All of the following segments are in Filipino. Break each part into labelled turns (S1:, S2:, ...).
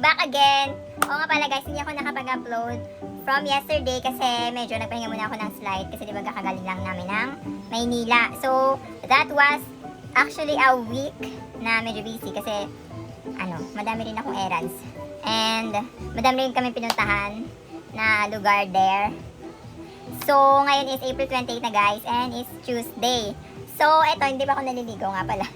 S1: back again. Oo nga pala guys, hindi ako nakapag-upload from yesterday kasi medyo nagpahinga muna ako ng slide kasi di ba kakagaling lang namin ng Maynila. So, that was actually a week na medyo busy kasi madami rin akong errands. And madami rin kami pinuntahan na lugar there. So, ngayon is April 28 na guys and it's Tuesday. So, eto, hindi pa ako naliligo nga pala.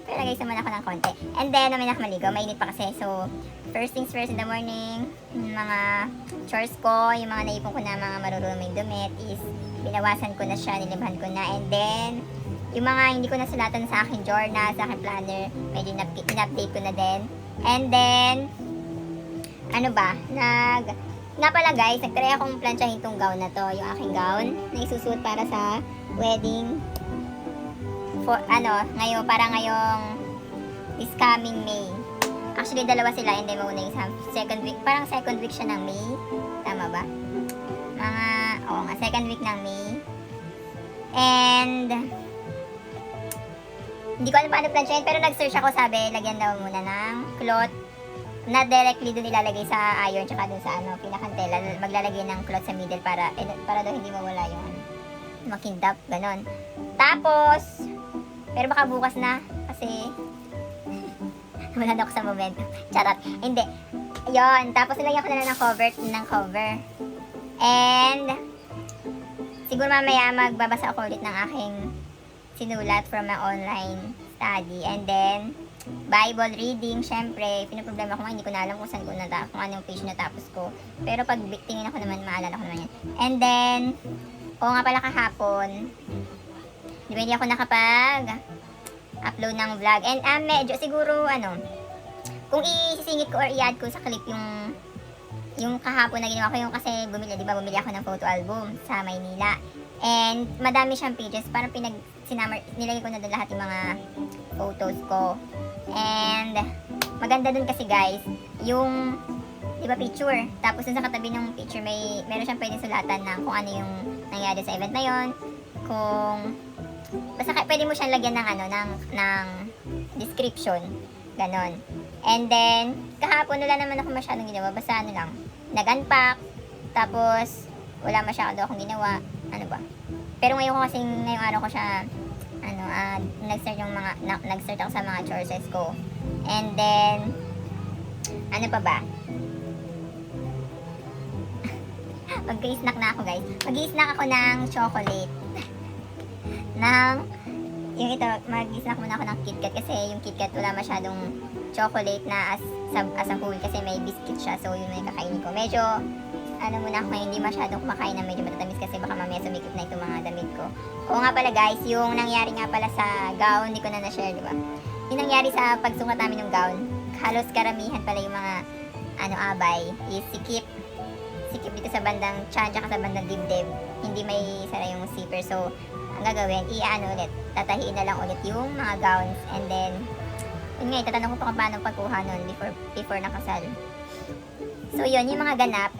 S1: Pero guys, naman ako ng konti. And then, namin ako maligo. Mainit pa kasi. So, first things first in the morning, yung mga chores ko, yung mga naipon ko na mga maruruming damit is binawasan ko na siya, nilibhan ko na. And then, yung mga hindi ko nasulatan sa aking journal, sa aking planner, medyo in-update ko na din. And then, nga pala guys, nagtry akong planchahin tong gown na to, yung aking gown na isusuot para sa wedding ngayong this coming May. Actually, dalawa sila, and then mauna yung second week, parang second week siya ng May. Tama ba? Second week ng May. And hindi ko alam paano planchahin, pero nag-search ako, sabi, lagyan daw muna ng cloth na directly doon ilalagay sa iron tsaka doon sa pinakantela, maglalagay ng cloth sa middle para daw hindi mawala yung makindap, ganon. Tapos pero baka bukas na kasi wala na ako sa momento. Charot. Hindi. Ayun. Tapos nilagyan ko na lang ng cover. And siguro mamaya magbabasa ako ulit ng aking sinulat from my online study. And then Bible reading, syempre, pinaproblema ko nga, hindi ko na alam kung saan kung anong page natapos ko. Pero pag tingin ako naman, maalala ko naman yan. And then, nga pala kahapon, di ba hindi ako nakapag-upload ng vlog. And medyo siguro, kung isisingit ko or i-add ko sa clip yung kahapon na ginawa ko, yung kasi bumili ako ng photo album sa Maynila. And madami siyang pages, parang nilagay ko na doon lahat yung mga photos ko. And maganda dun kasi guys, yung di ba picture, tapos dun sa katabi ng picture meron siyang pwedeng sulatan na kung ano yung nangyari sa event na yon, kung basta pwede mo siyang lagyan ng description, ganon. And then kahapon wala naman ako masyadong ginawa, basta nag-unpack, tapos wala masyado akong ginawa, pero ngayong araw ko siya nag-start ako sa mga chores ko. And then pa ba? Mag-i-snack na ako guys. Mag-i-snack ako ng chocolate. Mag-i-snack muna ako ng KitKat kasi yung KitKat wala masyadong chocolate na as a whole kasi may biscuit siya. So yun may kakainin ko. Medyo muna ako hindi masyadong kumakain na medyo matatamis kasi baka mamaya sumikip na itong mga damit ko. Oo nga pala guys, yung nangyari nga pala sa gown, hindi ko na na-share, di ba? Yung nangyari sa pagsukat namin ng gown, halos karamihan pala yung mga abay is sikip dito sa bandang tiyan tsaka sa bandang dibdib. Hindi may sara yung zipper. So, ang gagawin, tatahiin na lang ulit yung mga gowns. And then, yun nga, itatanong ko pa kung paano pagkuha nun before nakasal. So, yun, yung mga ganap.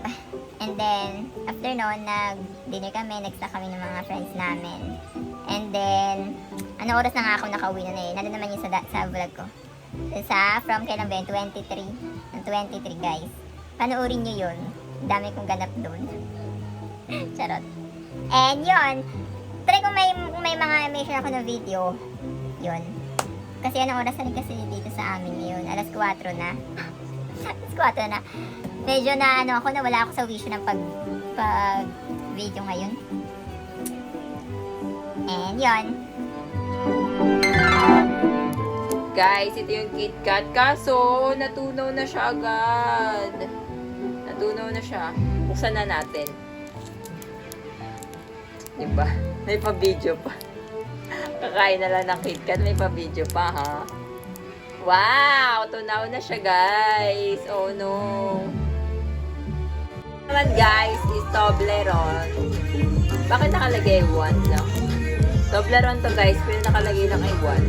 S1: And then, after noon, nag-dinner kami, nag-snack kami ng mga friends namin. And then, oras na nga ako nakauwi na nandun naman yung sa vlog ko. From kailan ba yun? 23 guys. Panoorin nyo yun. Dami kong ganap doon. Charot. And yun, try kung may mga mention ako na video. Yun. Kasi anong oras na rin kasi dito sa amin ngayon? Alas 4 na. Alas 4 na. Medyo nawala ako sa wish ng pag video ngayon. And yun.
S2: Guys, ito yung KitKat. Kaso, natunaw na siya agad. Natunaw na siya. Buksan na natin. Diba? May pa-video pa. Kakain na lang ng KitKat. May pa-video pa, ha? Wow! Tunaw na siya, guys. Oh, no. Naman, guys, is Toblerone. Bakit nakalagay 1 lang? Toblerone to, guys. Pero nakalagay lang ay 1.